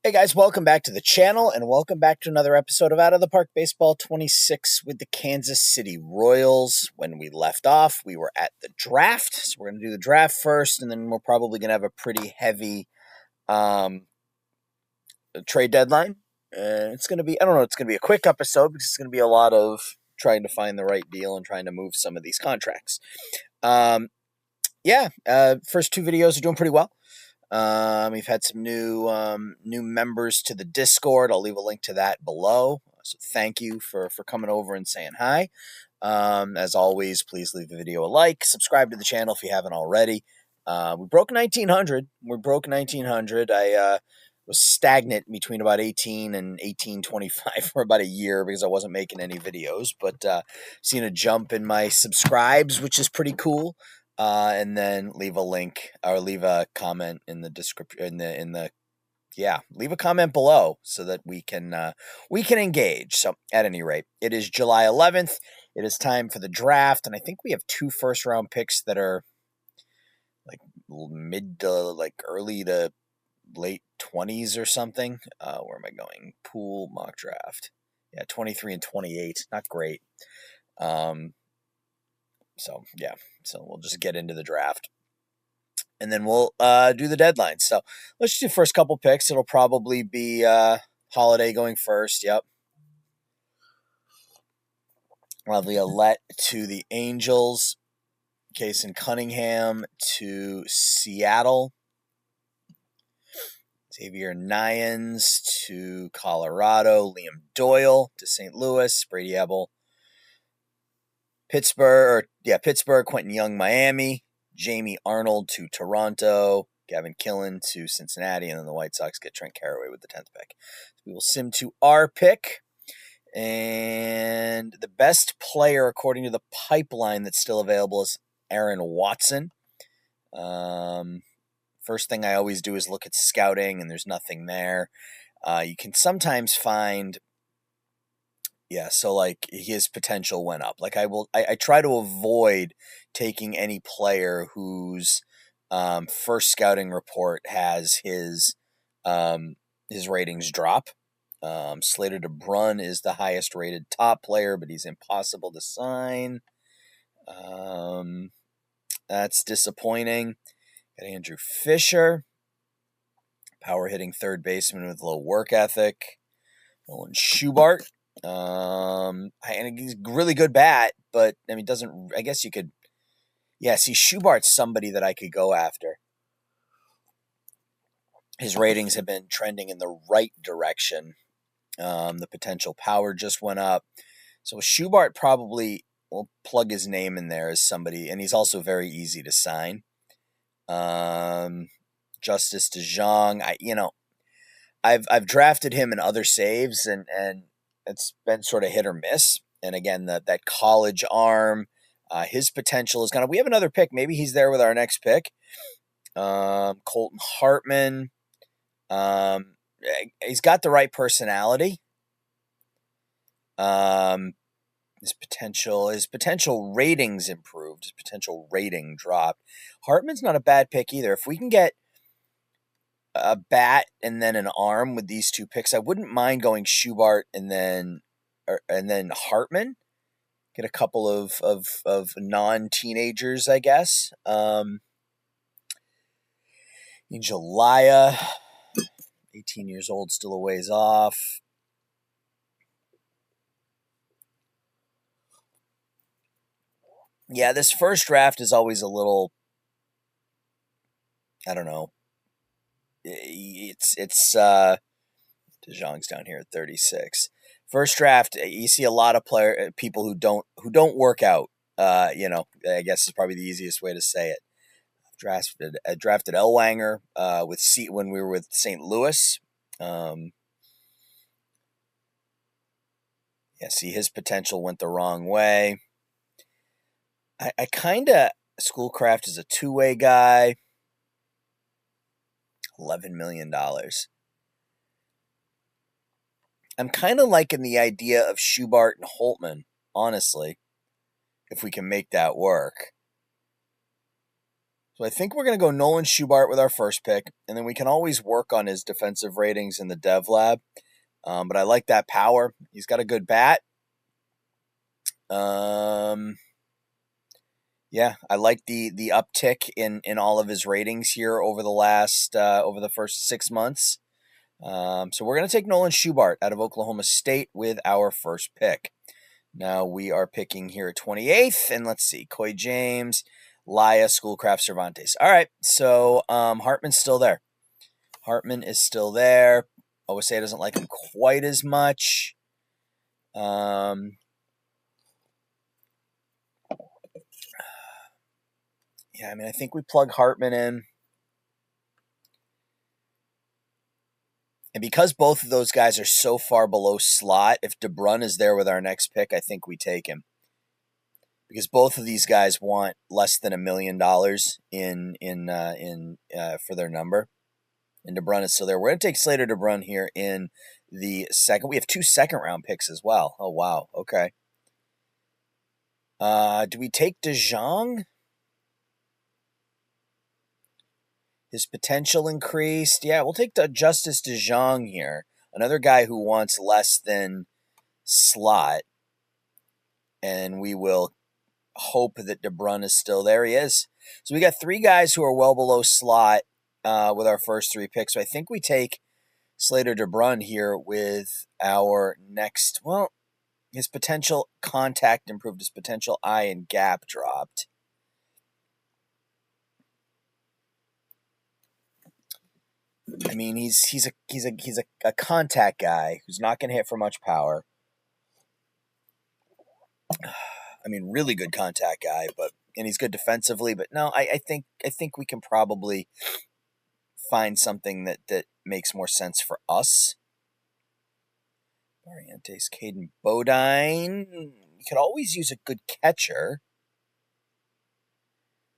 Hey guys, welcome back to the channel and welcome back to another episode of Out of the Park Baseball 26 with the Kansas City Royals. When we left off, we were at the draft. So we're going to do the draft first, and then we're probably going to have a pretty heavy trade deadline. It's going to be, I don't know, it's going to be a quick episode because it's going to be a lot of trying to find the right deal and trying to move some of these contracts. First two videos are doing pretty well. We've had some new members to the Discord. I'll leave a link to that below. So thank you for coming over and saying hi. As always, please leave the video a like. Subscribe to the channel if you haven't already. We broke 1900. We broke 1900. I was stagnant between about 18 and 1825 for about a year because I wasn't making any videos. But seen a jump in my subscribes, which is pretty cool. And then leave a link or leave a comment in the description leave a comment below so that we can engage. So at any rate, it is July 11th. It is time for the draft, and I think we have 2 first-round picks that are like mid to like early to late 20s or something. Where am I going? Pool mock draft. Yeah, 23 and 28. Not great. So we'll just get into the draft, and then we'll do the deadline. So let's just do the first couple picks. It'll probably be Holiday going first. Yep. Laviolette to the Angels. Cason Cunningham to Seattle. Xavier Nyans to Colorado. Liam Doyle to St. Louis. Brady Ebel. Pittsburgh, Quentin Young, Miami, Jamie Arnold to Toronto, Gavin Killen to Cincinnati, and then the White Sox get Trent Carraway with the 10th pick. So we will sim to our pick, and the best player, according to the pipeline that's still available, is Aaron Watson. First thing I always do is look at scouting, and there's nothing there. You can sometimes find... Yeah, so like his potential went up. Like I try to avoid taking any player whose first scouting report has his ratings drop. Slater DeBrun is the highest rated top player, but he's impossible to sign. That's disappointing. Got Andrew Fisher, power hitting third baseman with low work ethic. Nolan Schubart. And he's a really good bat, but I mean, I guess you could, see, Schubart's somebody that I could go after. His ratings have been trending in the right direction. The potential power just went up. So Schubart probably will plug his name in there as somebody, and he's also very easy to sign. Justice DeJong, I've drafted him in other saves, and it's been sort of hit or miss. And again, that college arm, his potential is we have another pick. Maybe he's there with our next pick. Colton Hartman. He's got the right personality. His potential ratings improved. His potential rating dropped. Hartman's not a bad pick either. If we can get a bat and then an arm with these 2 picks, I wouldn't mind going Schubart and then Hartman. Get a couple of non-teenagers, I guess. Angelaya, 18 years old, still a ways off. Yeah, this first draft is always a little, I don't know. It's DeJong's down here at 36. First draft, you see a lot of people who don't work out. I guess is probably the easiest way to say it. I drafted Elwanger when we were with St. Louis. See, his potential went the wrong way. I kind of, Schoolcraft is a 2-way guy. $11 million. I'm kind of liking the idea of Schubart and Holtman, honestly, if we can make that work. So I think we're going to go Nolan Schubart with our first pick, and then we can always work on his defensive ratings in the dev lab. But I like that power. He's got a good bat. Yeah, I like the uptick in all of his ratings here over the first 6 months. So we're going to take Nolan Schubart out of Oklahoma State with our first pick. Now we are picking here at 28th, and let's see, Coy James, Laya, Schoolcraft, Cervantes. All right, so Hartman's still there. Hartman is still there. OSA doesn't like him quite as much. Yeah, I mean, I think we plug Hartman in. And because both of those guys are so far below slot, if DeBrun is there with our next pick, I think we take him. Because both of these guys want less than $1 million for their number. And DeBrun is still there. We're going to take Slater DeBrun here in the second. We have 2 second-round picks as well. Oh, wow. Okay. Do we take DeJong? His potential increased. Yeah, we'll take Justice DeJong here. Another guy who wants less than slot. And we will hope that DeBrun is still there. He is. So we got 3 guys who are well below slot with our first 3 picks. So I think we take Slater DeBrun here with our next. Well, his potential contact improved. His potential eye and gap dropped. I mean, he's a contact guy who's not going to hit for much power. I mean, really good contact guy, and he's good defensively. But no, I think we can probably find something that makes more sense for us. Barrientos, Caden Bodine. You could always use a good catcher.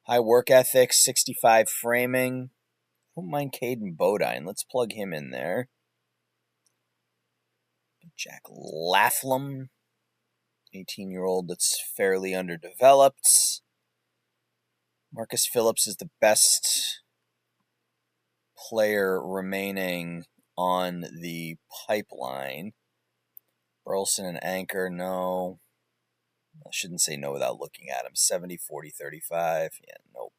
High work ethic, 65 framing. I don't mind Caden Bodine. Let's plug him in there. Jack Laughlin, 18-year-old that's fairly underdeveloped. Marcus Phillips is the best player remaining on the pipeline. Burleson and Anchor, no. I shouldn't say no without looking at him. 70, 40, 35. Yeah, nope.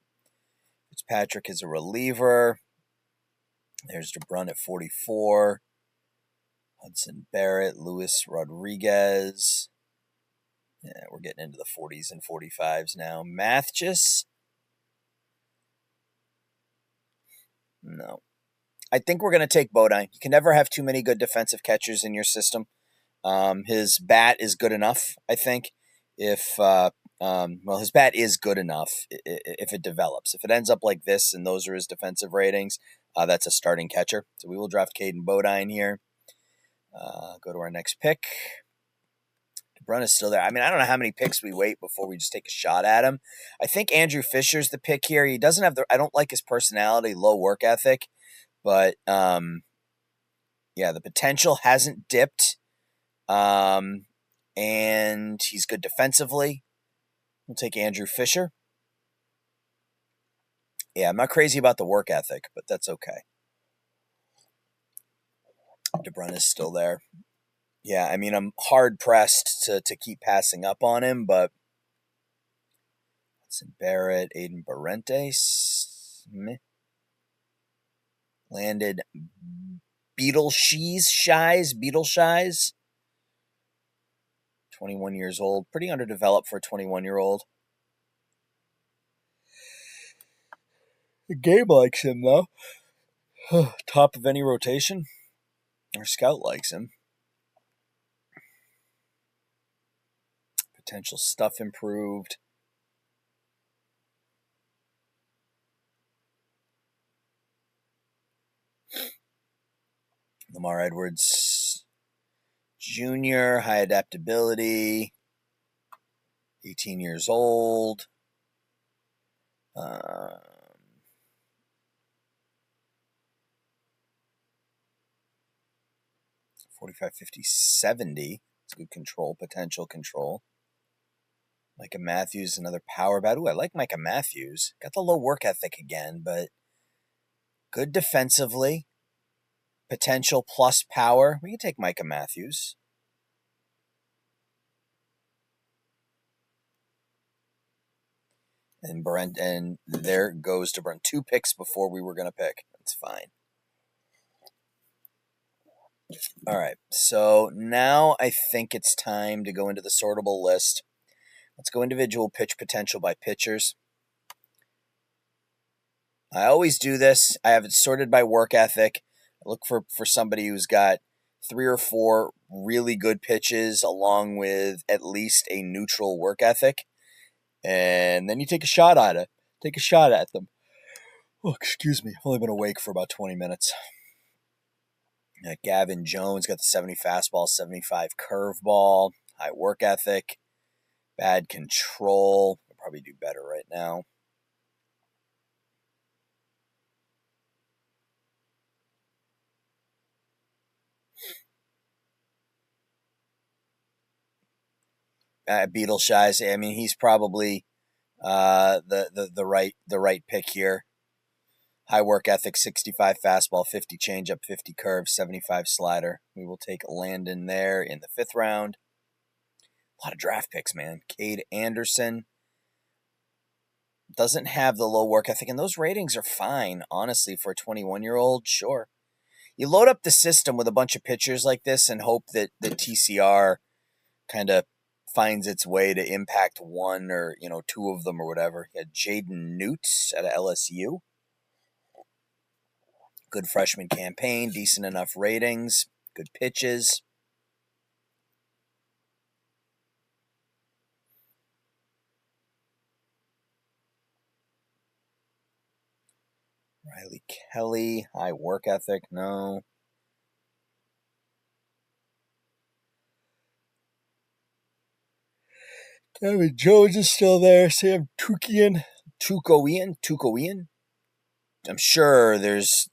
Fitzpatrick is a reliever. There's DeBrun at 44. Hudson Barrett, Luis Rodriguez. Yeah, we're getting into the 40s and 45s now. Mathis. No. I think we're going to take Bodine. You can never have too many good defensive catchers in your system. His bat is good enough, I think. His bat is good enough if it develops. If it ends up like this and those are his defensive ratings, that's a starting catcher. So we will draft Caden Bodine here. Go to our next pick. DeBrun is still there. I mean, I don't know how many picks we wait before we just take a shot at him. I think Andrew Fisher's the pick here. He doesn't have I don't like his personality, low work ethic, but the potential hasn't dipped. And he's good defensively. We'll take Andrew Fisher. Yeah, I'm not crazy about the work ethic, but that's okay. DeBrun is still there. Yeah, I mean, I'm hard-pressed to keep passing up on him, but Hudson Barrett, Aiden Barrentes, landed Beetle Shies, 21 years old. Pretty underdeveloped for a 21-year-old. The game likes him, though. Top of any rotation. Our scout likes him. Potential stuff improved. Lamar Edwards Jr., high adaptability, 18 years old. 45, 50, 70. It's good control, potential control. Micah Matthews, another power bat. Ooh, I like Micah Matthews. Got the low work ethic again, but good defensively. Potential plus power. We can take Micah Matthews. And Brent, and there goes to Brent. 2 picks before we were going to pick. That's fine. All right, so now I think it's time to go into the sortable list. Let's go individual pitch potential by pitchers. I always do this. I have it sorted by work ethic. I look for somebody who's got 3 or 4 really good pitches along with at least a neutral work ethic. And then you take a shot at it. Take a shot at them. Oh, excuse me. I've only been awake for about 20 minutes. Gavin Jones got the 70 fastball, 75 curveball, high work ethic, bad control. I'll probably do better right now. Beetleshies. I mean, he's probably the right pick here. High work ethic, 65 fastball, 50 changeup, 50 curve, 75 slider. We will take Landon there in the 5th round. A lot of draft picks, man. Cade Anderson doesn't have the low work ethic, and those ratings are fine, honestly, for a 21-year-old. Sure. You load up the system with a bunch of pitchers like this and hope that the TCR kind of finds its way to impact 1 or 2 of them or whatever. You had Jaden Newts at LSU. Good freshman campaign, decent enough ratings, good pitches. Riley Kelly, high work ethic, no. Gavin Jones is still there. Sam Tukoian. I'm sure there's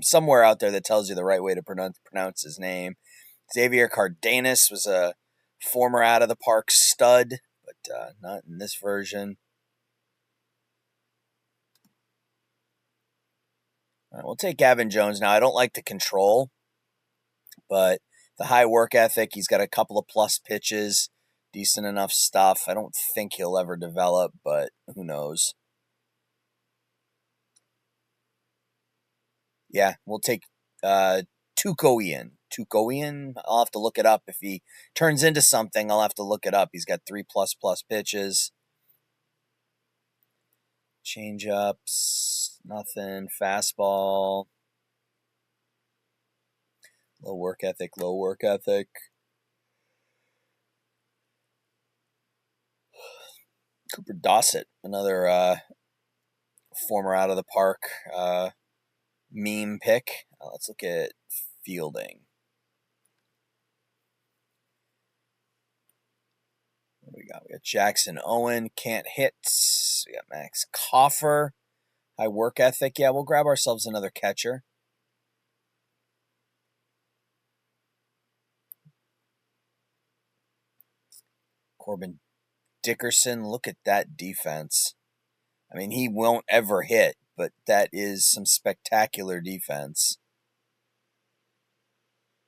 somewhere out there that tells you the right way to pronounce his name. Xavier Cardenas was a former out of the park stud, but not in this version. All right, we'll take Gavin Jones now. I don't like the control, but the high work ethic, he's got a couple of plus pitches, decent enough stuff. I don't think he'll ever develop, but who knows? Yeah, we'll take Tukoian. I'll have to look it up. If he turns into something, I'll have to look it up. He's got 3 plus pitches. Change-ups, nothing. Fastball. Low work ethic. Cooper Dossett, another former out of the park meme pick. Let's look at fielding. What do we got? We got Jackson Owen, can't hit. We got Max Coffer, high work ethic. Yeah, we'll grab ourselves another catcher. Corbin Dickerson, look at that defense. I mean, he won't ever hit, but that is some spectacular defense.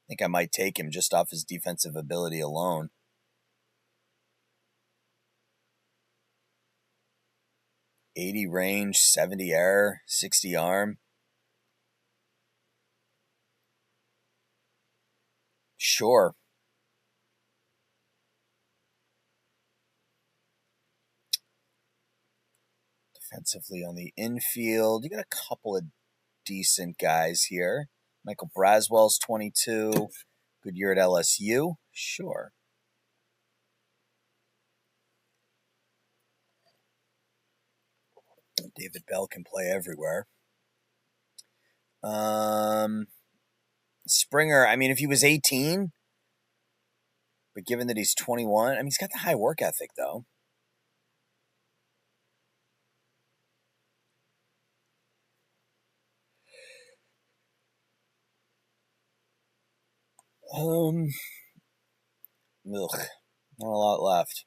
I think I might take him just off his defensive ability alone. .80 range, 70 error, 60 arm. Sure. Defensively on the infield, you got a couple of decent guys here. Michael Braswell's 22. Good year at LSU. Sure. David Bell can play everywhere. Springer, I mean, if he was 18, but given that he's 21, I mean, he's got the high work ethic, though. Ugh. Not a lot left.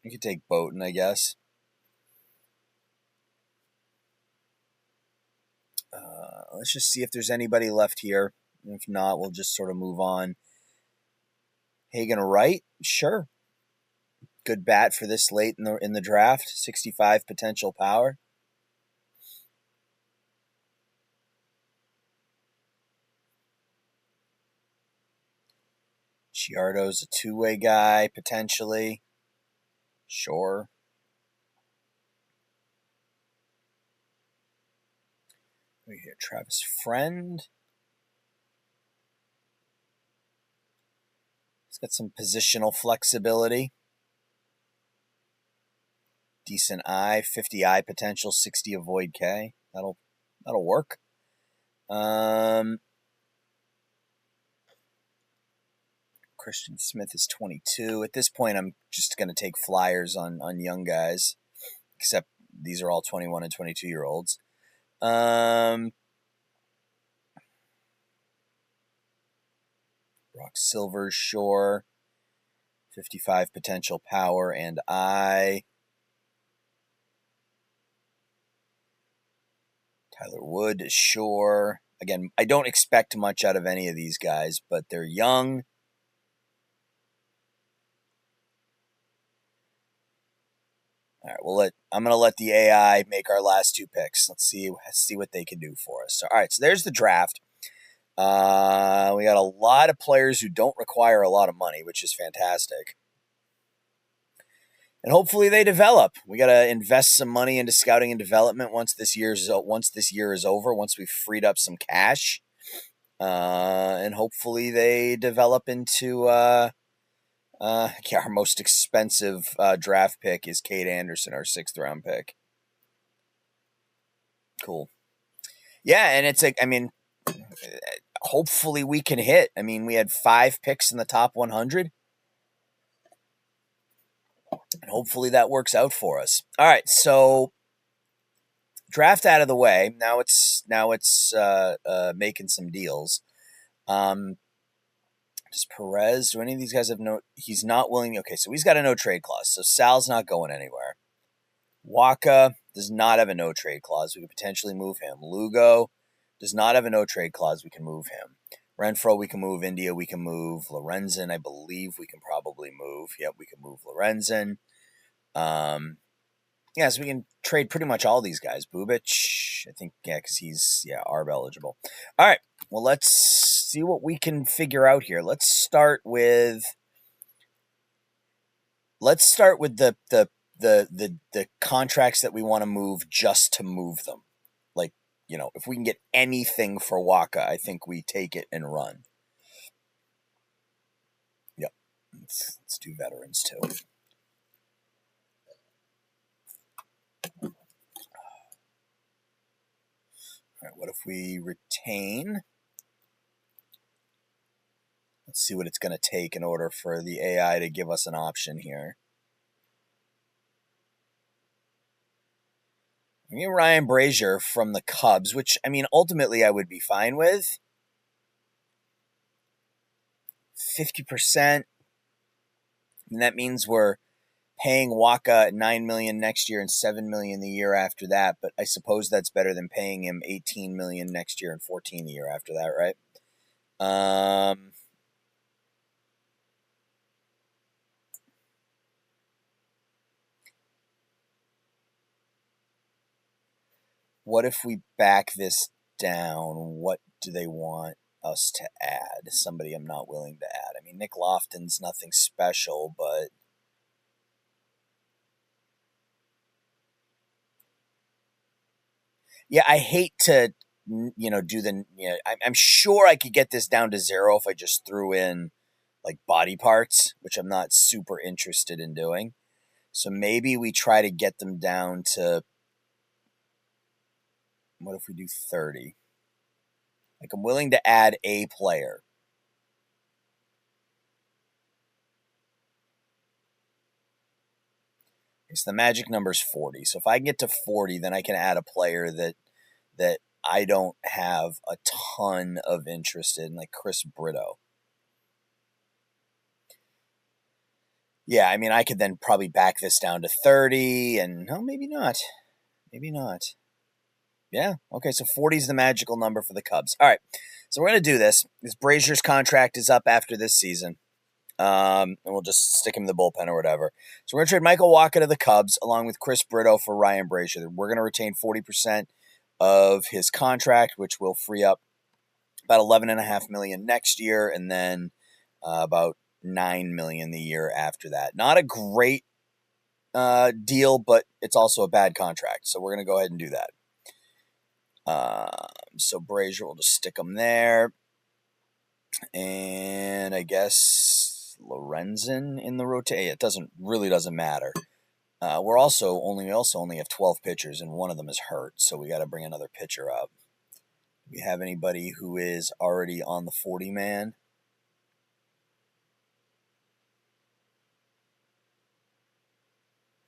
You could take Bowden, I guess. Let's just see if there's anybody left here. If not, we'll just sort of move on. Hagen Wright, sure. Good bat for this late in the draft. 65 potential power. Chiardo's a two-way guy, potentially. Sure. We hear Travis Friend. He's got some positional flexibility. Decent eye, 50 eye potential, 60 avoid K. That'll work. Christian Smith is 22. At this point, I'm just going to take flyers on young guys, except these are all 21 and 22-year-olds. Brock Silver's sure. 55 potential power and eye. Tyler Wood is sure. Again, I don't expect much out of any of these guys, but they're young. All right, I'm going to let the AI make our last two picks. Let's see what they can do for us. All right, so there's the draft. We got a lot of players who don't require a lot of money, which is fantastic. And hopefully they develop. We got to invest some money into scouting and development once this year is over, once we've freed up some cash. And hopefully they develop into our most expensive draft pick is Cade Anderson, our 6th round pick. Cool. Yeah, and it's hopefully we can hit. I mean, we had 5 picks in the top 100. And hopefully that works out for us. All right, so draft out of the way. Now it's making some deals. Does Perez? Do any of these guys have no? He's not willing. Okay, so he's got a no trade clause. So Sal's not going anywhere. Waka does not have a no trade clause. We could potentially move him. Lugo does not have a no trade clause. We can move him. Renfro, we can move. India, we can move. Lorenzen, I believe we can probably move. Yep, we can move Lorenzen. Yeah, so we can trade pretty much all these guys. Bubic, I think, yeah, because he's, ARB eligible. All right, well, let's see what we can figure out here. Let's start with the contracts that we want to move just to move them. Like, if we can get anything for Waka, I think we take it and run. Yep, let's do veterans too. All right, what if we retain? Let's see what it's going to take in order for the AI to give us an option here. I mean, Ryan Brazier from the Cubs, which, I mean, ultimately I would be fine with. 50%. And that means we're paying Waka $9 million next year and $7 million the year after that. But I suppose that's better than paying him $18 million next year and $14 million the year after that, right? What if we back this down? What do they want us to add? Somebody I'm not willing to add. I mean, Nick Lofton's nothing special, but yeah, I hate to, do the, I'm sure I could get this down to 0 if I just threw in like body parts, which I'm not super interested in doing. So maybe we try to get them down to, what if we do 30? Like, I'm willing to add a player. So the magic number is 40. So if I get to 40, then I can add a player that I don't have a ton of interest in, like Chris Brito. Yeah, I mean, I could then probably back this down to 30, and no, maybe not. Maybe not. Yeah, okay, so 40 is the magical number for the Cubs. All right, so we're going to do this. This Brazier's contract is up after this season. And we'll just stick him in the bullpen or whatever. So we're going to trade Michael Wacha to the Cubs along with Chris Brito for Ryan Brazier. We're going to retain 40% of his contract, which will free up about $11.5 million next year, and then about $9 million the year after that. Not a great deal, but it's also a bad contract. So we're going to go ahead and do that. So Brazier, we'll just stick him there. And I guess Lorenzen in the rotation. It really doesn't matter. We also only have 12 pitchers, and one of them is hurt, so we got to bring another pitcher up. Do we have anybody who is already on the 40-man?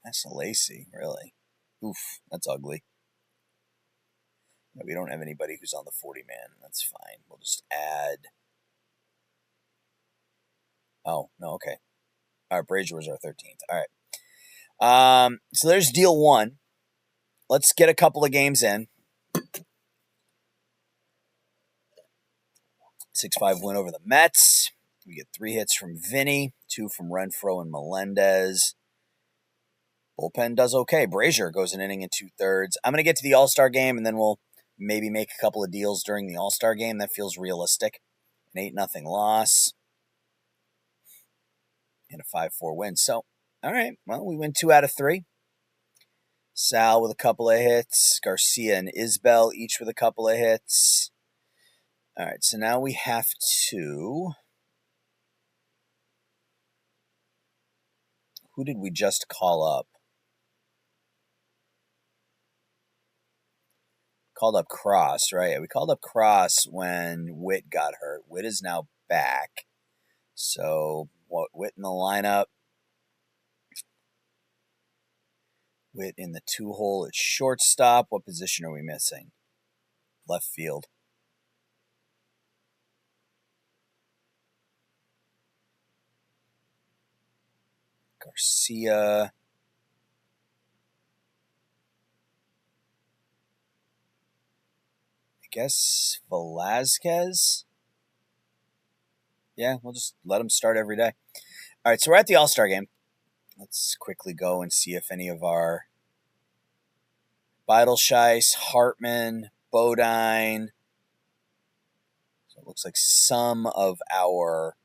That's Lacey, really. Oof, that's ugly. No, we don't have anybody who's on the 40-man. That's fine. We'll just add. Oh, no, okay. All right, Brazier was our 13th. All right. So there's deal one. Let's get a couple of games in. 6-5 win over the Mets. We get 3 hits from Vinny, 2 from Renfroe and Melendez. Bullpen does okay. Brazier goes an inning and 2/3. I'm going to get to the All-Star game, and then we'll maybe make a couple of deals during the All-Star game. That feels realistic. An 8-0 loss. And a 5-4 win. So, all right. Well, we win 2 out of 3. Sal with a couple of hits. Garcia and Isbell each with a couple of hits. All right, so now we have to... Who did we just call up? Called up Cross, right? We called up Cross when Witt got hurt. Witt is now back. So, Witt in the lineup. Witt in the 2-hole at shortstop. What position are we missing? Left field. Garcia. I guess Velazquez. Yeah, we'll just let him start every day. All right, so we're at the All-Star game. Let's quickly go and see if any of our Beidelsheis, Hartman, Bodine. So it looks like some of our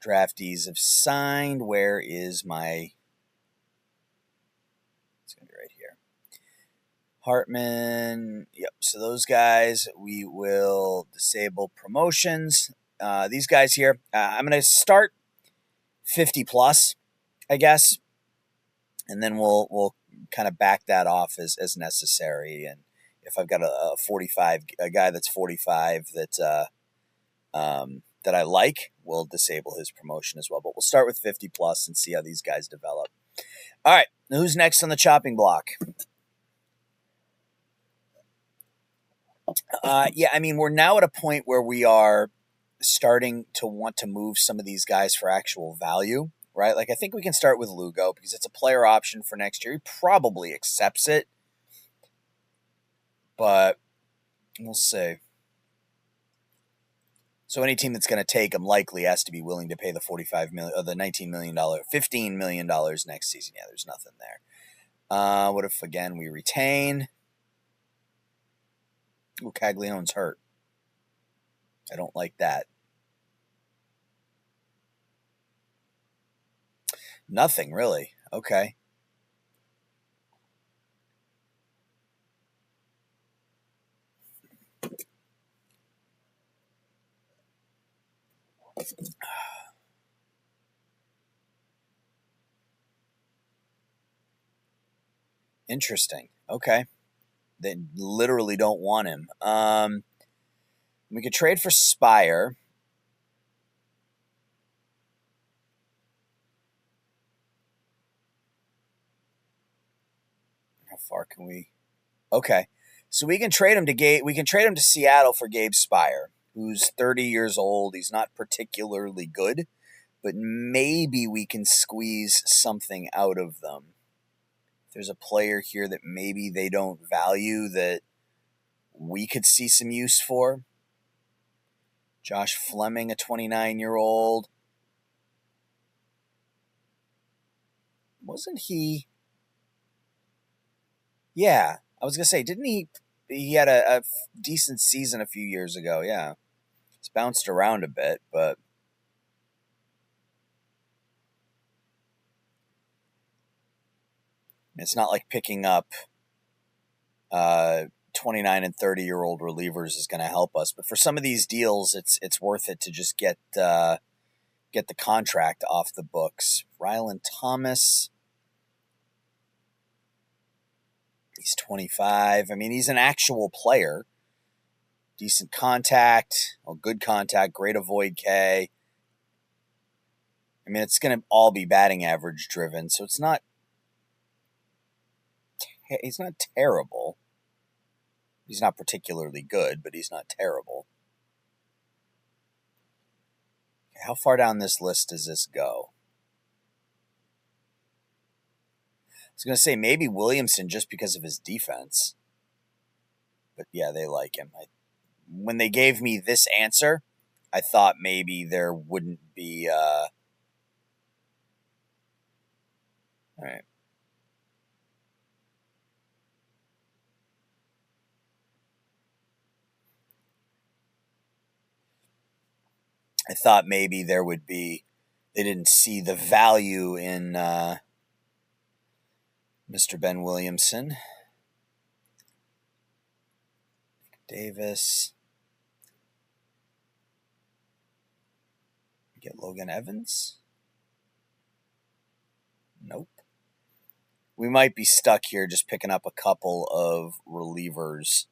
draftees have signed. Where is my... It's going to be right here. Hartman. Yep, so those guys, we will disable promotions. These guys here, I'm going to start 50 plus, I guess, and then we'll kind of back that off as necessary. And if I've got a 45, a guy that's 45 that I like, we'll disable his promotion as well. But we'll start with 50 plus and see how these guys develop. All right, who's next on the chopping block? Yeah, I mean, we're now at a point where we are starting to want to move some of these guys for actual value, right? Like, I think we can start with Lugo because it's a player option for next year. He probably accepts it, but we'll see. So any team that's going to take him likely has to be willing to pay the $45 million, or the $19 million, $15 million next season. Yeah, there's nothing there. What if again we retain? Ooh, Caglione's hurt. I don't like that. Nothing really. Okay. Interesting. Okay. They literally don't want him. We could trade for Spire. How far can we? Okay. So we can trade him to We can trade him to Seattle for Gabe Spire, who's 30 years old. He's not particularly good, but maybe we can squeeze something out of them. There's a player here that maybe they don't value that we could see some use for. Josh Fleming, a 29-year-old. Wasn't he? Yeah, I was going to say, didn't he? He had a decent season a few years ago, yeah. He's bounced around a bit, but it's not like picking up 29 and 30-year-old relievers is going to help us. But for some of these deals, it's worth it to just get the contract off the books. Rylan Thomas, he's 25. I mean, he's an actual player. Decent contact, good contact, great avoid K. I mean, it's going to all be batting average driven, so it's not. He's not terrible. He's not particularly good, but he's not terrible. How far down this list does this go? I was going to say maybe Williamson just because of his defense. But yeah, they like him. When they gave me this answer, I thought maybe there wouldn't be... all right. I thought maybe there would be... They didn't see the value in Mr. Ben Williamson. Davis. Get Logan Evans? Nope. We might be stuck here just picking up a couple of relievers.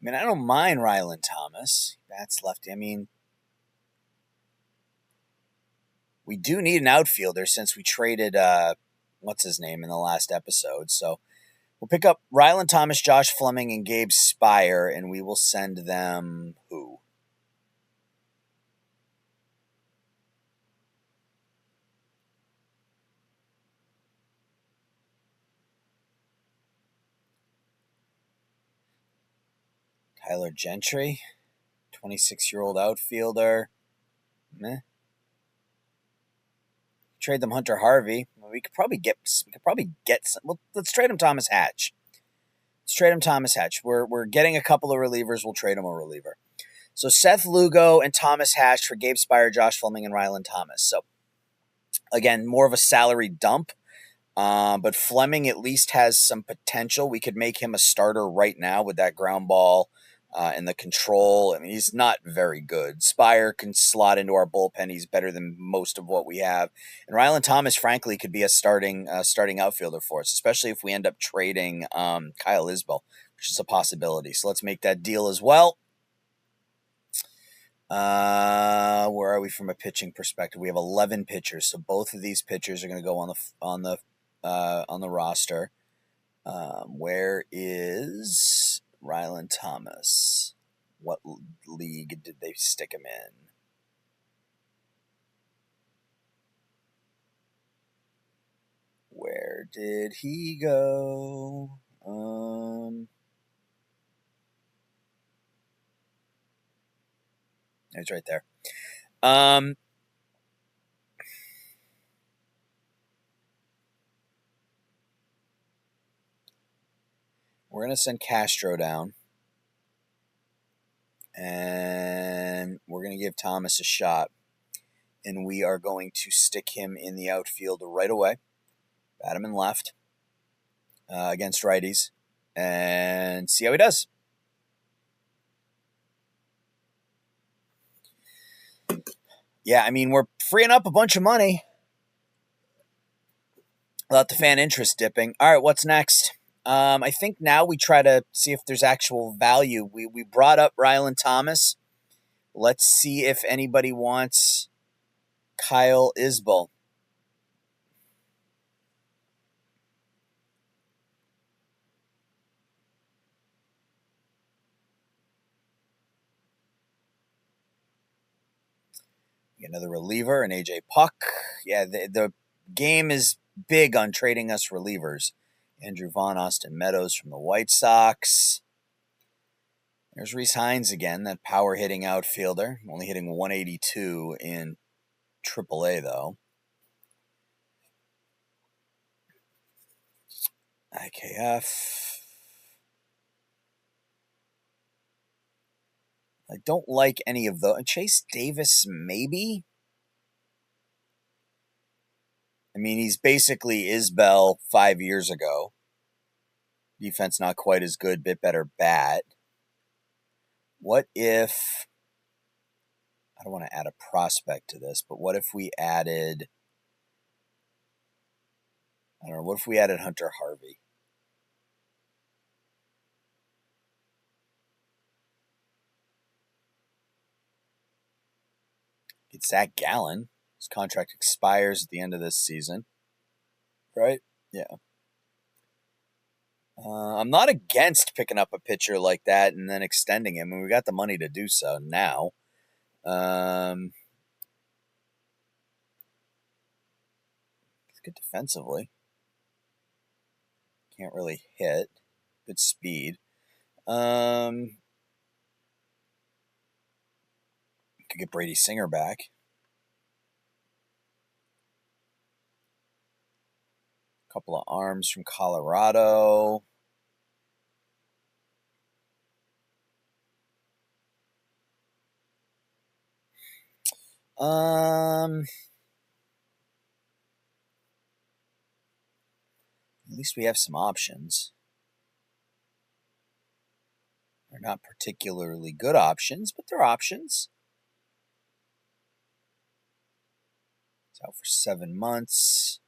I mean, I don't mind Rylan Thomas. That's lefty. I mean, we do need an outfielder since we traded, what's his name, in the last episode. So we'll pick up Rylan Thomas, Josh Fleming, and Gabe Spire, and we will send them who? Tyler Gentry, 26-year-old outfielder. Meh. Trade them Hunter Harvey. We could probably get some. Well, let's trade him Thomas Hatch. We're getting a couple of relievers. We'll trade him a reliever. So Seth Lugo and Thomas Hatch for Gabe Spire, Josh Fleming, and Rylan Thomas. So again, more of a salary dump. But Fleming at least has some potential. We could make him a starter right now with that ground ball and the control. I mean, he's not very good. Spire can slot into our bullpen. He's better than most of what we have. And Rylan Thomas, frankly, could be a starting outfielder for us, especially if we end up trading Kyle Isbell, which is a possibility. So let's make that deal as well. Where are we from a pitching perspective? We have 11 pitchers, so both of these pitchers are going to go on the roster. Where is Rylan Thomas? What league did they stick him in? Where did he go? It's right there. We're going to send Castro down. And we're going to give Thomas a shot. And we are going to stick him in the outfield right away. Bat him in left against righties. And see how he does. Yeah, I mean, we're freeing up a bunch of money without the fan interest dipping. All right, what's next? I think now we try to see if there's actual value. We brought up Rylan Thomas. Let's see if anybody wants Kyle Isbell. Another reliever, an AJ Puck. Yeah, the game is big on trading us relievers. Andrew Vaughn, Austin Meadows from the White Sox. There's Rhys Hines again, that power hitting outfielder. Only hitting 182 in AAA, though. IKF. I don't like any of those. Chase Davis, maybe? I mean, he's basically Isbell 5 years ago. Defense not quite as good, bit better bat. What if... I don't want to add a prospect to this, but what if we added... I don't know, what if we added Hunter Harvey? Get Zach Gallen. His contract expires at the end of this season. Right? Yeah. I'm not against picking up a pitcher like that and then extending him. I mean, we got the money to do so now. He's good defensively. Can't really hit. Good speed. Could get Brady Singer back. Couple of arms from Colorado. At least we have some options. They're not particularly good options, but they're options. It's out for 7 months.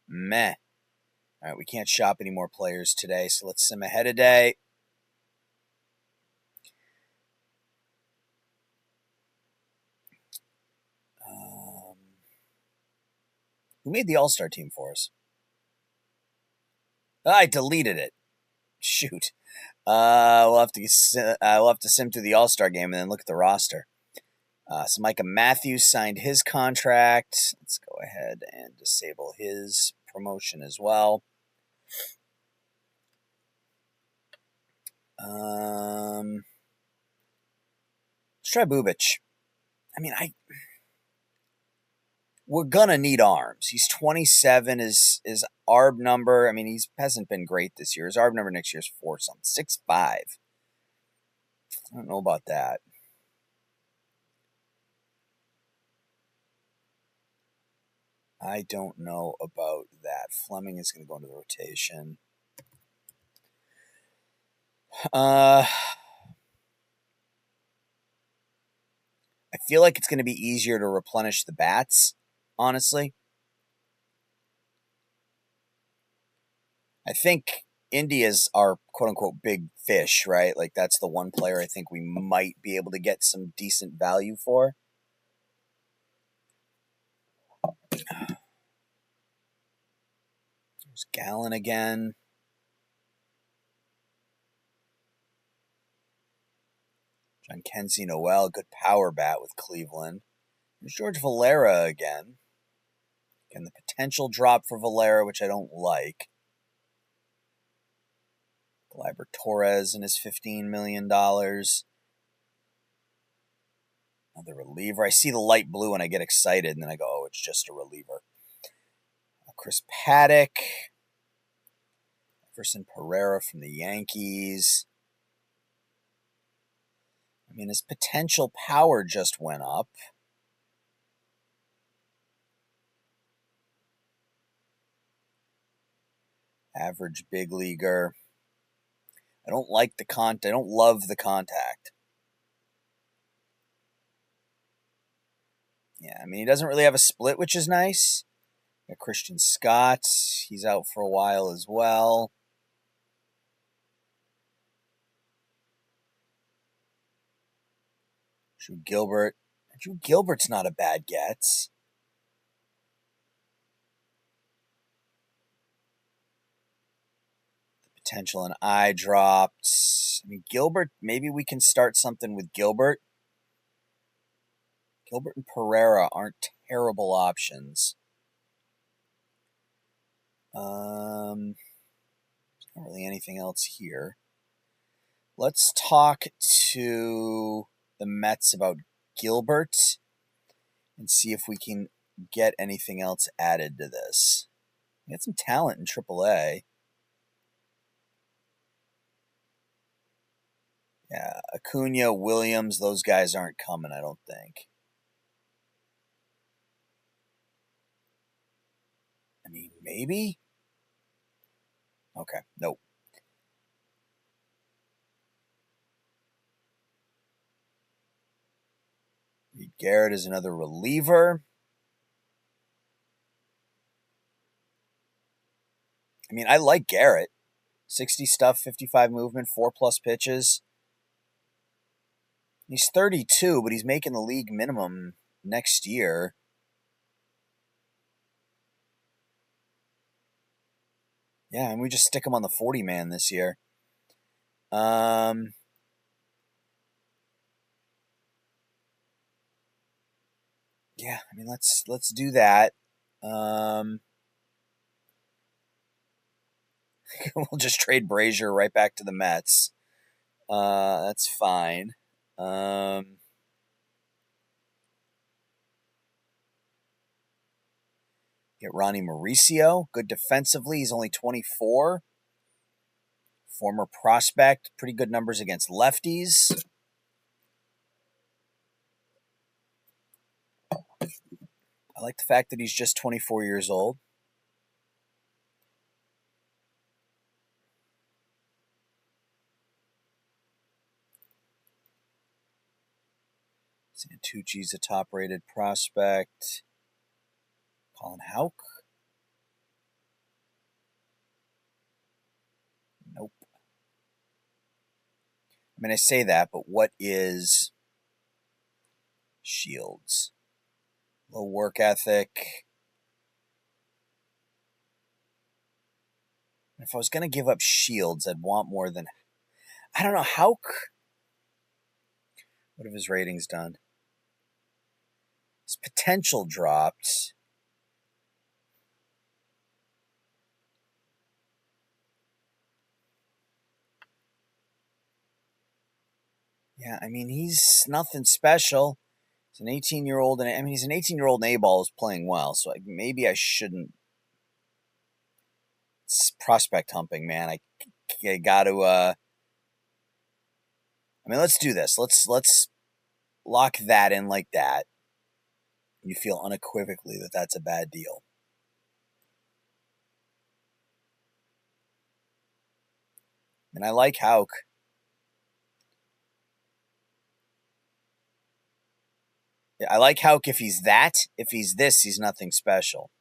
Meh. All right, we can't shop any more players today, so let's sim ahead a day. Who made the All-Star team for us? I deleted it. Shoot. We'll have to sim through the All-Star game and then look at the roster. So Micah Matthews signed his contract. Let's go ahead and disable his promotion as well. Let's try Bubic. I mean, we're gonna need arms. He's 27. His ARB number, I mean, he hasn't been great this year. His ARB number next year is 4-something, 6'5". I don't know about that. I don't know about that. Fleming is going to go into the rotation. I feel like it's going to be easier to replenish the bats, honestly. I think India's our quote-unquote big fish, right? Like, that's the one player I think we might be able to get some decent value for. There's Gallen again. John Kenzie Noel, good power bat with Cleveland. There's George Valera again. Again, the potential drop for Valera, which I don't like. Gleyber Torres and his $15 million. Another reliever. I see the light blue and I get excited, and then I go, oh, it's just a reliever. Chris Paddock. Everson Pereira from the Yankees. I mean, his potential power just went up. Average big leaguer. I don't like the I don't love the contact. Yeah, I mean, he doesn't really have a split, which is nice. Got Christian Scott. He's out for a while as well. Drew Gilbert. Drew Gilbert's not a bad get. The potential an eye dropped. I mean, Gilbert, maybe we can start something with Gilbert. Gilbert and Pereira aren't terrible options. Not really anything else here. Let's talk to the Mets about Gilbert and see if we can get anything else added to this. We got some talent in AAA. Yeah, Acuna, Williams, those guys aren't coming, I don't think. I mean, maybe? Okay, nope. Reed Garrett is another reliever. I mean, I like Garrett. 60 stuff, 55 movement, 4+ pitches. He's 32, but he's making the league minimum next year. Yeah, and we just stick him on the 40 man this year. Yeah, I mean let's do that. We'll just trade Brazier right back to the Mets. That's fine. Get Ronnie Mauricio, good defensively. He's only 24. Former prospect, pretty good numbers against lefties. I like the fact that he's just 24 years old. Santucci's a top-rated prospect. Colin Houck. Nope. I mean, I say that, but what is Shields? Low work ethic. If I was going to give up Shields, I'd want more than... I don't know, Houck... What have his ratings done? His potential dropped. Yeah, I mean, he's nothing special. He's an 18-year-old, and I mean, he's an 18-year-old and A-ball is playing well, so maybe I shouldn't. It's prospect humping, man. I got to. I mean, let's do this. Let's lock that in like that. You feel unequivocally that that's a bad deal. And I like Houck. I like Houck if he's that. If he's this, he's nothing special.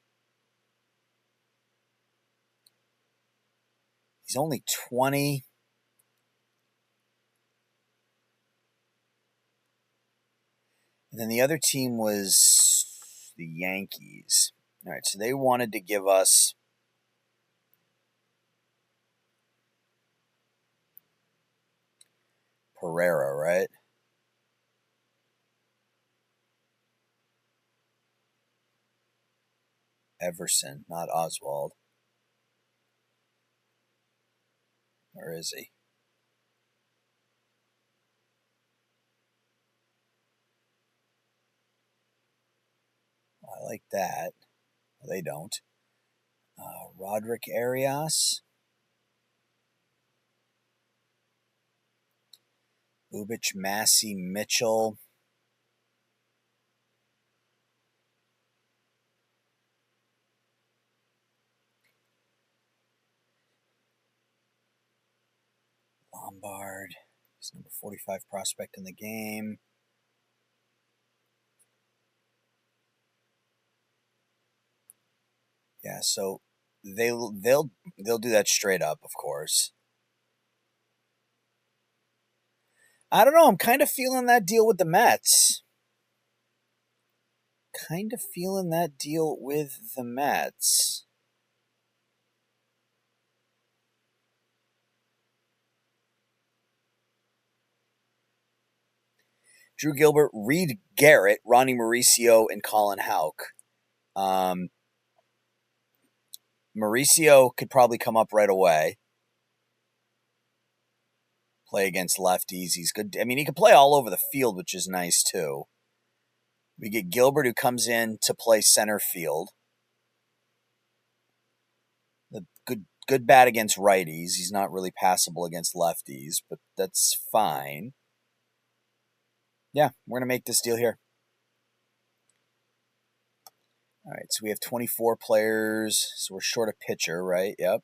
He's only 20. And then the other team was the Yankees. All right, so they wanted to give us Pereira, right? Everson, not Oswald. Where is he? I like that. Well, they don't. Roderick Arias. Bubich, Massey, Mitchell. Lombard. He's number 45 prospect in the game. Yeah, so they'll do that straight up, of course. I don't know. I'm kind of feeling that deal with the Mets. Kind of feeling that deal with the Mets. Drew Gilbert, Reed Garrett, Ronnie Mauricio, and Colin Houck. Mauricio could probably come up right away. Play against lefties. He's good. I mean, he can play all over the field, which is nice too. We get Gilbert, who comes in to play center field. The good bat against righties. He's not really passable against lefties, but that's fine. Yeah, we're going to make this deal here. All right, so we have 24 players, so we're short a pitcher, right? Yep.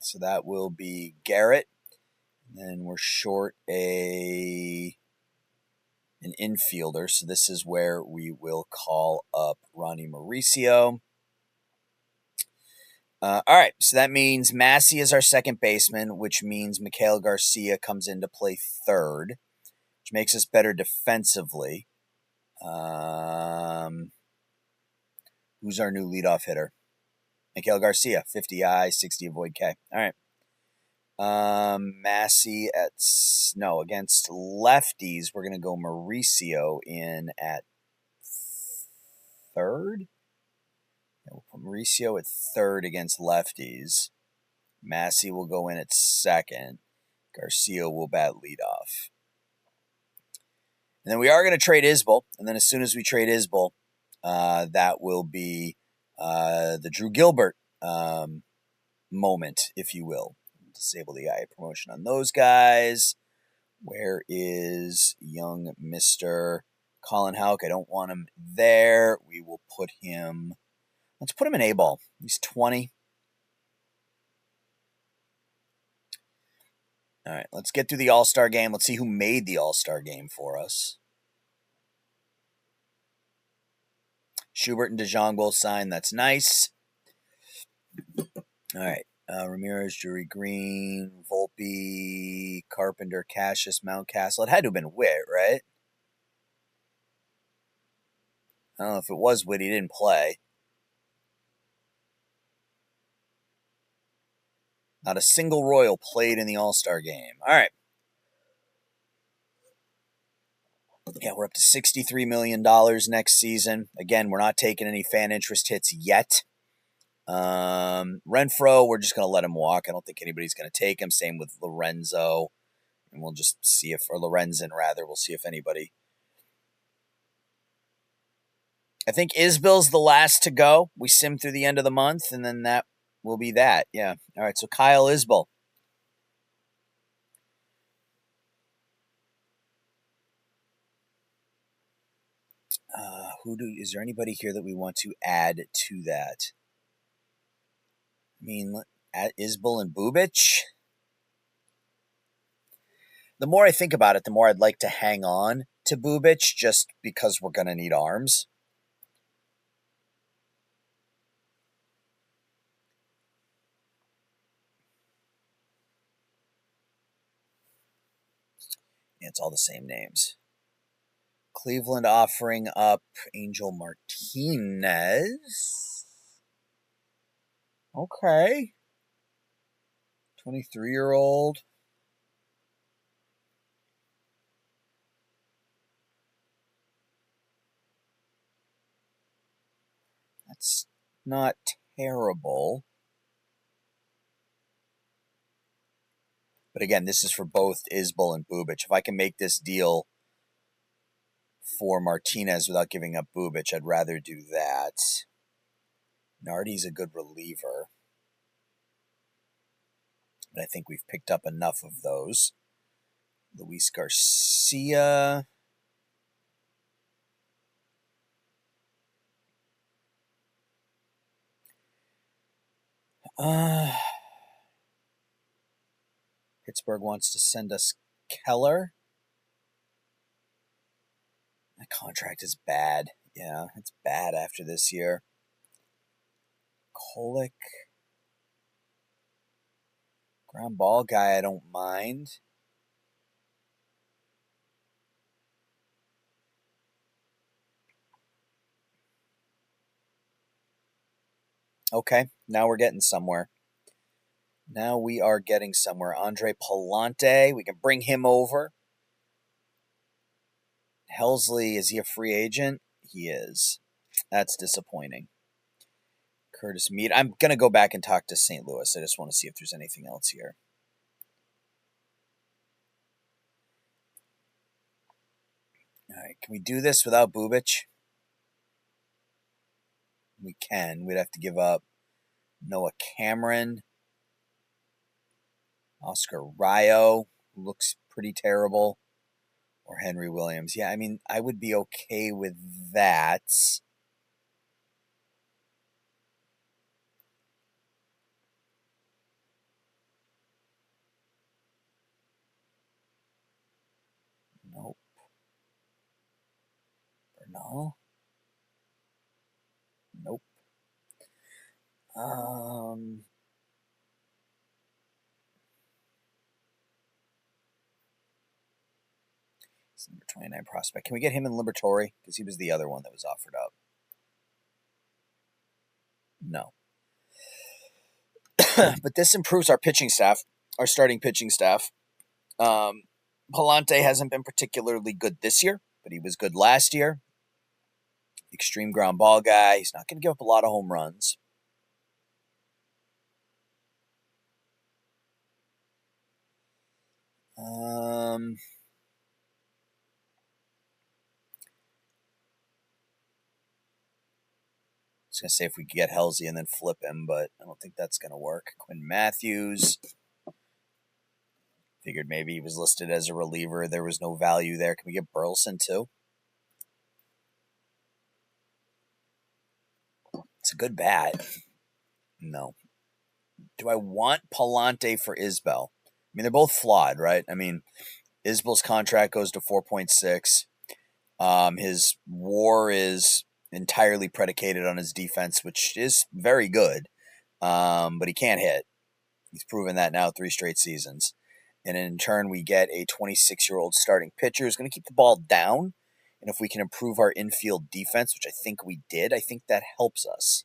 So that will be Garrett. And then we're short an infielder, so this is where we will call up Ronnie Mauricio. All right, so that means Massey is our second baseman, which means Mikhail Garcia comes in to play third, which makes us better defensively. Who's our new leadoff hitter? Mikhail Garcia, 50 I, 60 avoid K. All right. Massey against lefties, we're going to go Mauricio in at third. Yeah, we'll put Mauricio at third against lefties. Massey will go in at second. Garcia will bat leadoff. And then we are going to trade Isbell. And then as soon as we trade Isbell, that will be the Drew Gilbert moment, if you will. Disable the IA promotion on those guys. Where is young Mr. Colin Houck? I don't want him there. We will put him... Let's put him in A-ball. He's 20. All right, let's get through the All-Star game. Let's see who made the All-Star game for us. Schubert and DeJong both signed. That's nice. All right. Ramirez, Drury Green, Volpe, Carpenter, Cassius, Mountcastle. It had to have been Witt, right? I don't know if it was Witt. He didn't play. Not a single Royal played in the All-Star game. All right. Yeah, we're up to $63 million next season. Again, we're not taking any fan interest hits yet. Renfroe, we're just going to let him walk. I don't think anybody's going to take him. Same with Lorenzo. And we'll just see if, or Lorenzen rather, we'll see if anybody. I think Isbell's the last to go. We sim through the end of the month, and then that will be that. Yeah. All right, so Kyle Isbell. Is there anybody here that we want to add to that? I mean, at Isbell and Bubic. The more I think about it, the more I'd like to hang on to Bubic just because we're going to need arms. Yeah, it's all the same names. Cleveland offering up Angel Martinez. Okay. 23-year-old. That's not terrible. But again, this is for both Isbell and Bubic. If I can make this deal for Martinez without giving up Bubic, I'd rather do that. Nardi's a good reliever. But I think we've picked up enough of those. Luis Garcia. Pittsburgh wants to send us Keller. My contract is bad. Yeah, it's bad after this year. Kolick. Ground ball guy, I don't mind. Okay, now we're getting somewhere. Now we are getting somewhere. Andre Palante, we can bring him over. Helsley, is he a free agent? He is. That's disappointing. Curtis Mead. I'm going to go back and talk to St. Louis. I just want to see if there's anything else here. All right, can we do this without Bubic? We can. We'd have to give up Noah Cameron, Oscar Rayo, who looks pretty terrible, or Henry Williams. Yeah, I mean, I would be okay with that. Nope. Bernal. Nope. It's number 29 prospect. Can we get him in Liberatore? Because he was the other one that was offered up. No. But this improves our pitching staff, our starting pitching staff. Palante hasn't been particularly good this year, but he was good last year. Extreme ground ball guy. He's not going to give up a lot of home runs. I was going to say if we could get Helsley and then flip him, but I don't think that's going to work. Quinn Matthews. Figured maybe he was listed as a reliever. There was no value there. Can we get Burleson too? It's a good bat. No. Do I want Palante for Isbell? I mean, they're both flawed, right? I mean, Isbell's contract goes to 4.6. His WAR is entirely predicated on his defense, which is very good, but he can't hit. He's proven that now 3 straight seasons. And in turn, we get a 26-year-old starting pitcher who's going to keep the ball down. And if we can improve our infield defense, which I think we did, I think that helps us.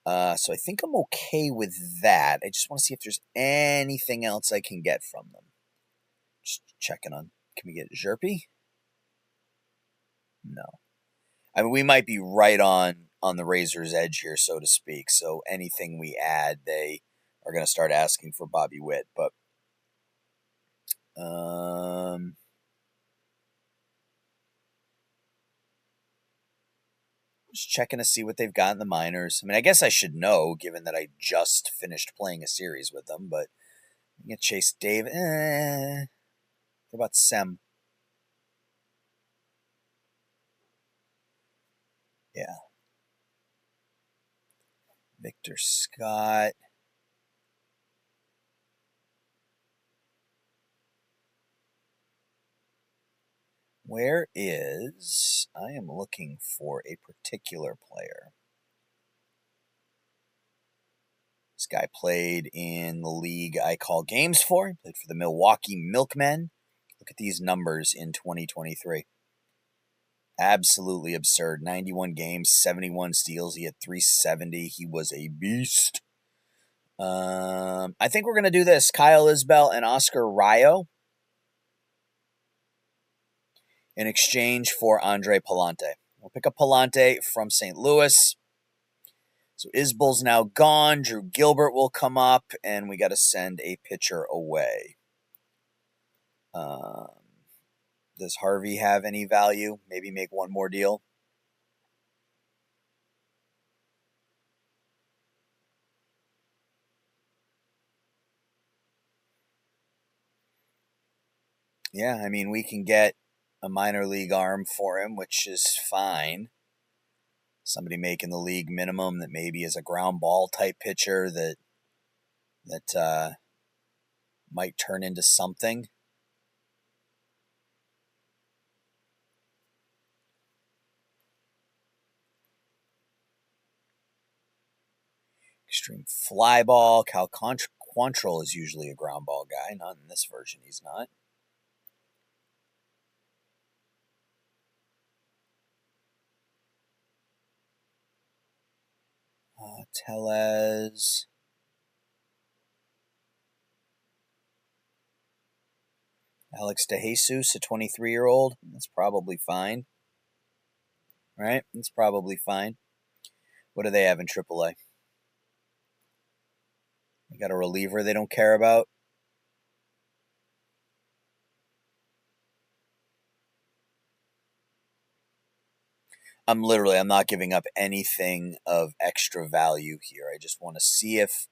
So I think I'm okay with that. I just want to see if there's anything else I can get from them. Just checking on. Can we get Zerpe? No. I mean, we might be right on the razor's edge here, so to speak. So anything we add, they are going to start asking for Bobby Witt. But just checking to see what they've got in the minors. I mean, I guess I should know, given that I just finished playing a series with them. But I'm going to chase Dave. What about Sem? Yeah. Victor Scott. Where is... I am looking for a particular player. This guy played in the league I call games for. He played for the Milwaukee Milkmen. Look at these numbers in 2023. Absolutely absurd. 91 games, 71 steals. He had 370. He was a beast. I think we're going to do this. Kyle Isbell and Oscar Rayo in exchange for Andre Palante. We'll pick up Palante from St. Louis. So Isbell's now gone. Drew Gilbert will come up, and we got to send a pitcher away. Does Harvey have any value? Maybe make one more deal. Yeah, I mean, we can get a minor league arm for him, which is fine. Somebody making the league minimum that maybe is a ground ball type pitcher that might turn into something. Extreme fly ball. Cal Quantrill is usually a ground ball guy. Not in this version, he's not. Tellez. Alex DeJesus, a 23-year-old. That's probably fine. Right? It's probably fine. What do they have in AAA? They got a reliever they don't care about. I'm not giving up anything of extra value here. I just want to see if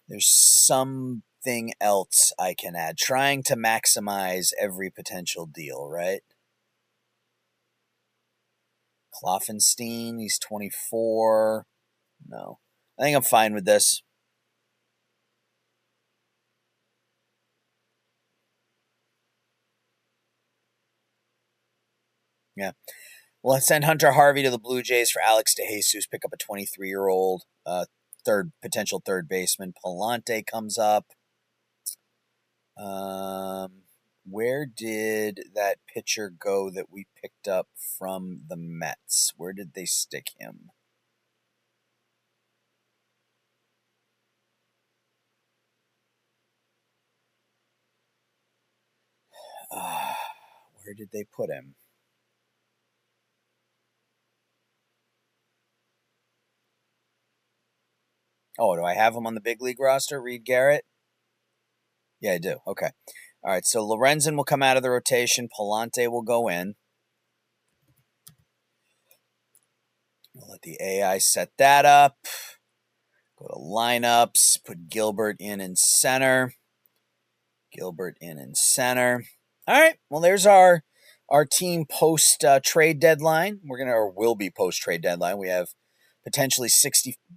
there's something else I can add. Trying to maximize every potential deal, right? Kloffenstein, he's 24. No. I think I'm fine with this. Yeah. Well, let's send Hunter Harvey to the Blue Jays for Alex DeJesus. Pick up a 23-year-old potential third baseman. Palante comes up. Where did that pitcher go that we picked up from the Mets? Where did they stick him? Where did they put him? Oh, do I have him on the big league roster? Reed Garrett? Yeah, I do. Okay. All right, so Lorenzen will come out of the rotation. Palante will go in. We'll let the AI set that up. Go to lineups. Put Gilbert in center. Gilbert in center. All right. Well, there's our team post trade deadline. Will be post trade deadline. We have potentially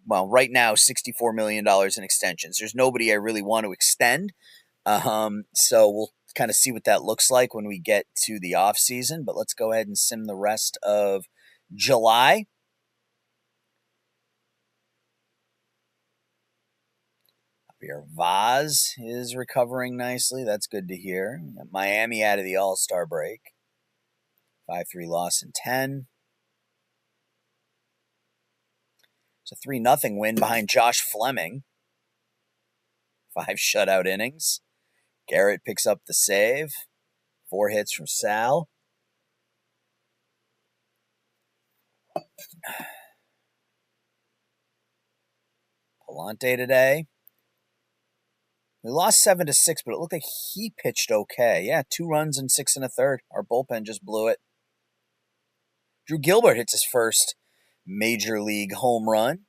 right now $64 million in extensions. There's nobody I really want to extend. So we'll kind of see what that looks like when we get to the off season. But let's go ahead and sim the rest of July. Vaz is recovering nicely. That's good to hear. Miami out of the All-Star break. 5-3 loss in 10. It's a 3-0 win behind Josh Fleming. 5 shutout innings. Garrett picks up the save. 4 hits from Sal. Palante today. We lost 7-6, but it looked like he pitched okay. Yeah, 2 runs and 6 1/3. Our bullpen just blew it. Drew Gilbert hits his first major league home run.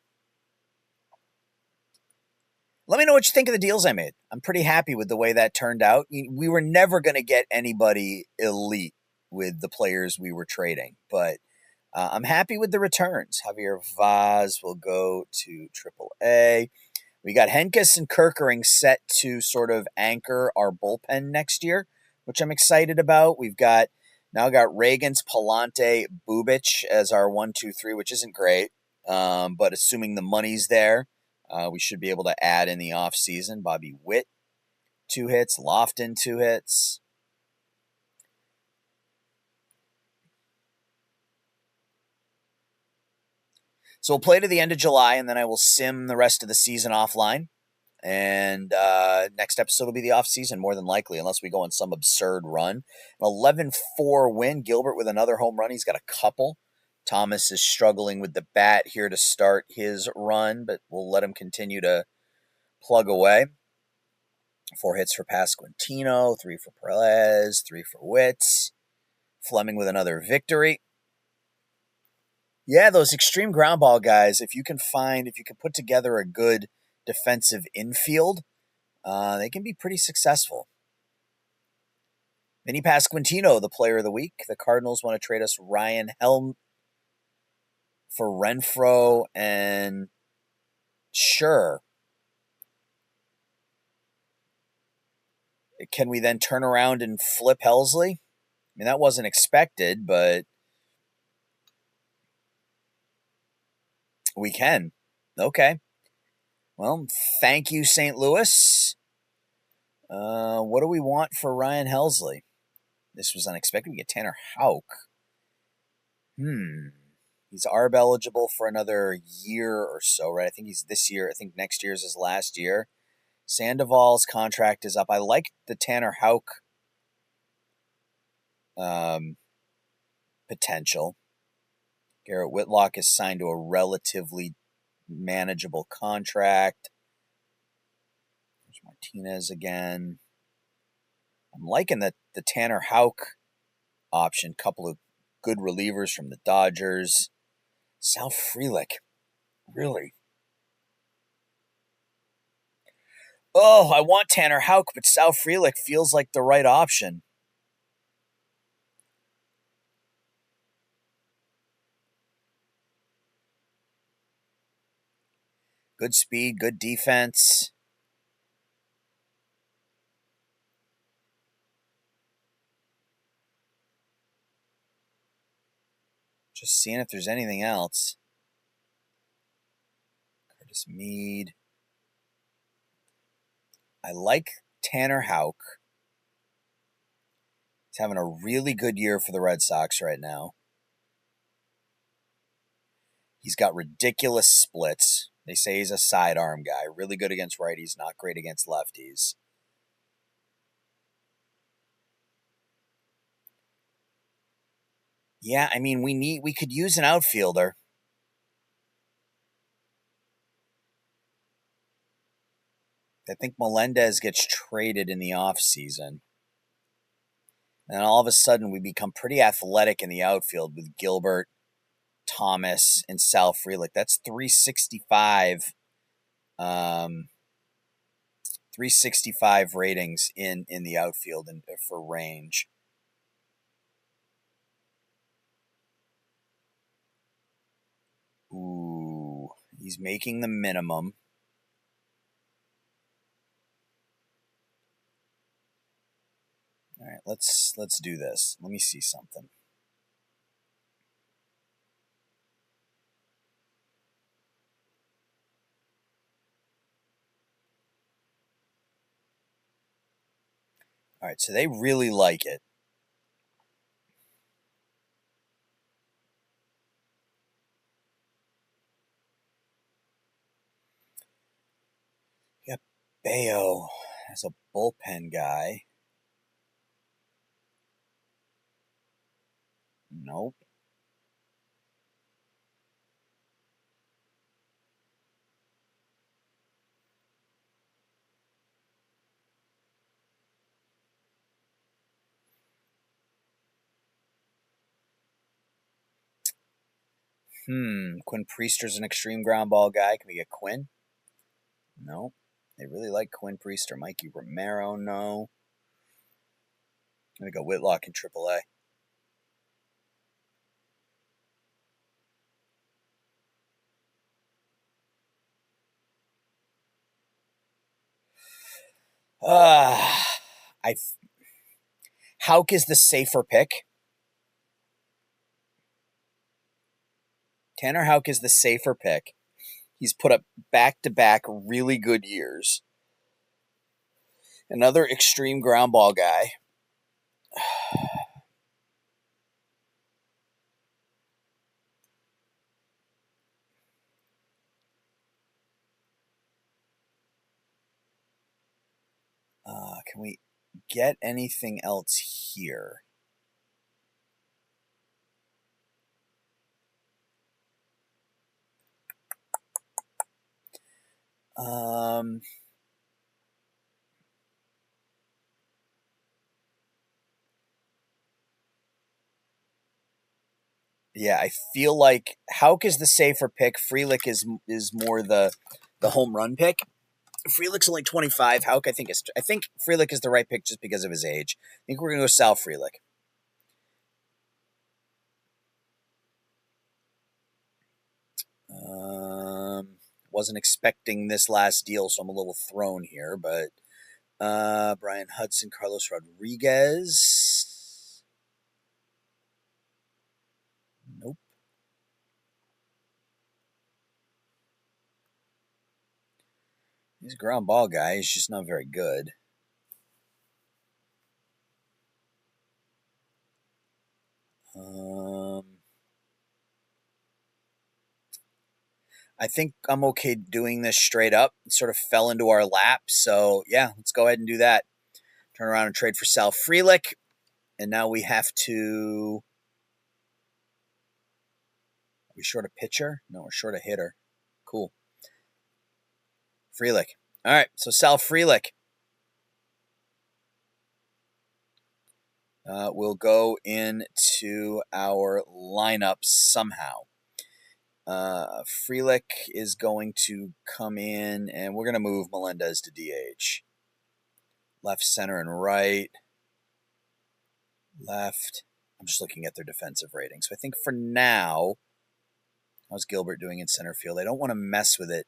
Let me know what you think of the deals I made. I'm pretty happy with the way that turned out. We were never going to get anybody elite with the players we were trading, but I'm happy with the returns. Javier Vaz will go to AAA. We got Henkes and Kerkering set to sort of anchor our bullpen next year, which I'm excited about. We've got Reagans, Palante, Bubic as our 1-2-3, which isn't great. But assuming the money's there, we should be able to add in the offseason. Bobby Witt, 2 hits. Lofton, 2 hits. So we'll play to the end of July, and then I will sim the rest of the season offline. And next episode will be the off season, more than likely, unless we go on some absurd run. An 11-4 win. Gilbert with another home run. He's got a couple. Thomas is struggling with the bat here to start his run, but we'll let him continue to plug away. 4 hits for Pasquantino, 3 for Perez, 3 for Witz. Fleming with another victory. Yeah, those extreme ground ball guys, if you can put together a good defensive infield, they can be pretty successful. Vinny Pasquantino, the player of the week. The Cardinals want to trade us Ryan Helm for Renfroe, and sure. Can we then turn around and flip Helsley? I mean, that wasn't expected, but we can. Okay. Well, thank you, St. Louis. What do we want for Ryan Helsley? This was unexpected. We get Tanner Houck. He's ARB eligible for another year or so, right? I think he's this year. I think next year is his last year. Sandoval's contract is up. I like the Tanner Houck potential. Garrett Whitlock is signed to a relatively manageable contract. There's Martinez again. I'm liking the Tanner Houck option. Couple of good relievers from the Dodgers. Sal Frelick. Really? Oh, I want Tanner Houck, but Sal Frelick feels like the right option. Good speed, good defense. Just seeing if there's anything else. Curtis Mead. I like Tanner Houck. He's having a really good year for the Red Sox right now. He's got ridiculous splits. They say he's a sidearm guy. Really good against righties, not great against lefties. Yeah, I mean, we could use an outfielder. I think Melendez gets traded in the offseason. And all of a sudden, we become pretty athletic in the outfield with Gilbert, Thomas, and Sal Frelick. That's 365, 365 ratings in the outfield and for range. Ooh, he's making the minimum. All right, let's do this. Let me see something. All right, so they really like it. Yeah, Bayo as a bullpen guy. Nope. Quinn Priester's an extreme ground ball guy. Can we get Quinn? No. They really like Quinn Priester. Mikey Romero, no. I'm going to go Whitlock in AAA. I Hauk is the safer pick. Tanner Houck is the safer pick. He's put up back-to-back really good years. Another extreme ground ball guy. Can we get anything else here? Yeah, I feel like Hauk is the safer pick. Frelick is more the home run pick. Frelick's only 25. Hauk, I think Frelick is the right pick just because of his age. I think we're gonna go Sal Frelick. Wasn't expecting this last deal, so I'm a little thrown here. But Brian Hudson, Carlos Rodriguez. Nope. He's a ground ball guy. He's just not very good. I think I'm okay doing this straight up. It sort of fell into our lap. So, yeah, let's go ahead and do that. Turn around and trade for Sal Frelick. And now we have to... Are we short a pitcher? No, we're short a hitter. Cool. Frelick. All right, so Sal Frelick will go into our lineup somehow. Frelick is going to come in, and we're going to move Melendez to DH. Left, center, and right. Left. I'm just looking at their defensive rating. So I think for now, how's Gilbert doing in center field? I don't want to mess with it.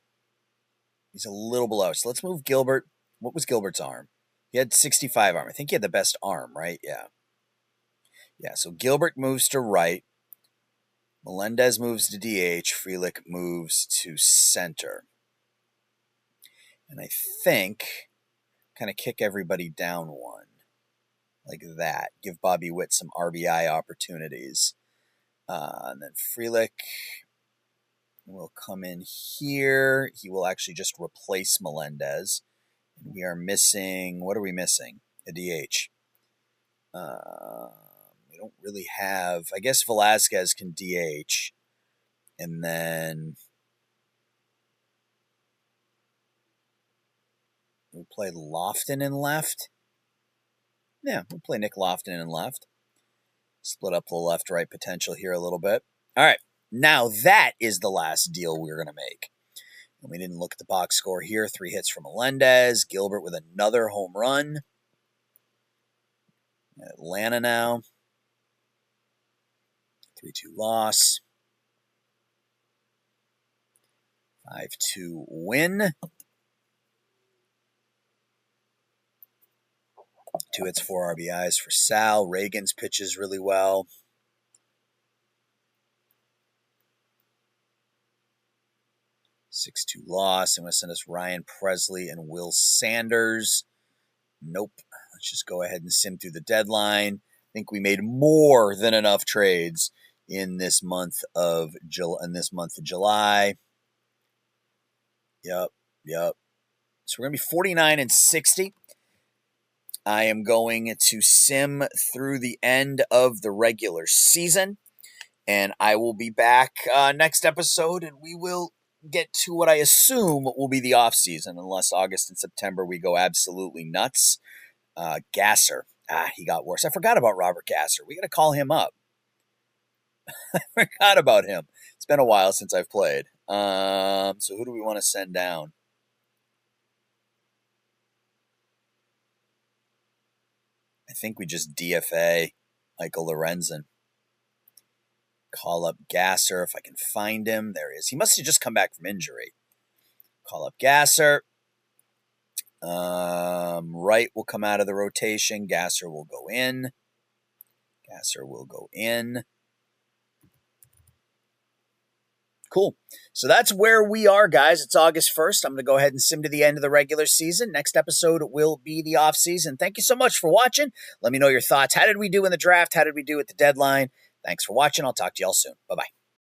He's a little below. So let's move Gilbert. What was Gilbert's arm? He had 65 arm. I think he had the best arm, right? Yeah. Yeah, so Gilbert moves to right. Melendez moves to DH. Frelick moves to center. And I think kind of kick everybody down one. Like that. Give Bobby Witt some RBI opportunities. And then Frelick will come in here. He will actually just replace Melendez. And we are missing... What are we missing? A DH. We don't really have... I guess Velasquez can DH. And then... we'll play Lofton in left. Yeah, we'll play Nick Lofton in left. Split up the left-right potential here a little bit. All right, now that is the last deal we're going to make. And we didn't look at the box score here. 3 hits from Melendez. Gilbert with another home run. Atlanta now. 3-2 loss. 5-2 win. 2 hits, 4 RBIs for Sal. Reagan's pitches really well. (6-2 loss. I'm going to send us Ryan Presley and Will Sanders. Nope. Let's just go ahead and sim through the deadline. I think we made more than enough trades in this month of July. Yep. So we're going to be 49 and 60. I am going to sim through the end of the regular season, and I will be back next episode, and we will get to what I assume will be the off season, unless August and September we go absolutely nuts. Gasser. He got worse. I forgot about Robert Gasser. We got to call him up. I forgot about him. It's been a while since I've played. So who do we want to send down? I think we just DFA Michael Lorenzen. Call up Gasser if I can find him. There he is. He must have just come back from injury. Call up Gasser. Wright will come out of the rotation. Gasser will go in. Cool. So that's where we are, guys. It's August 1st. I'm going to go ahead and sim to the end of the regular season. Next episode will be the off season. Thank you so much for watching. Let me know your thoughts. How did we do in the draft? How did we do at the deadline? Thanks for watching. I'll talk to y'all soon. Bye-bye.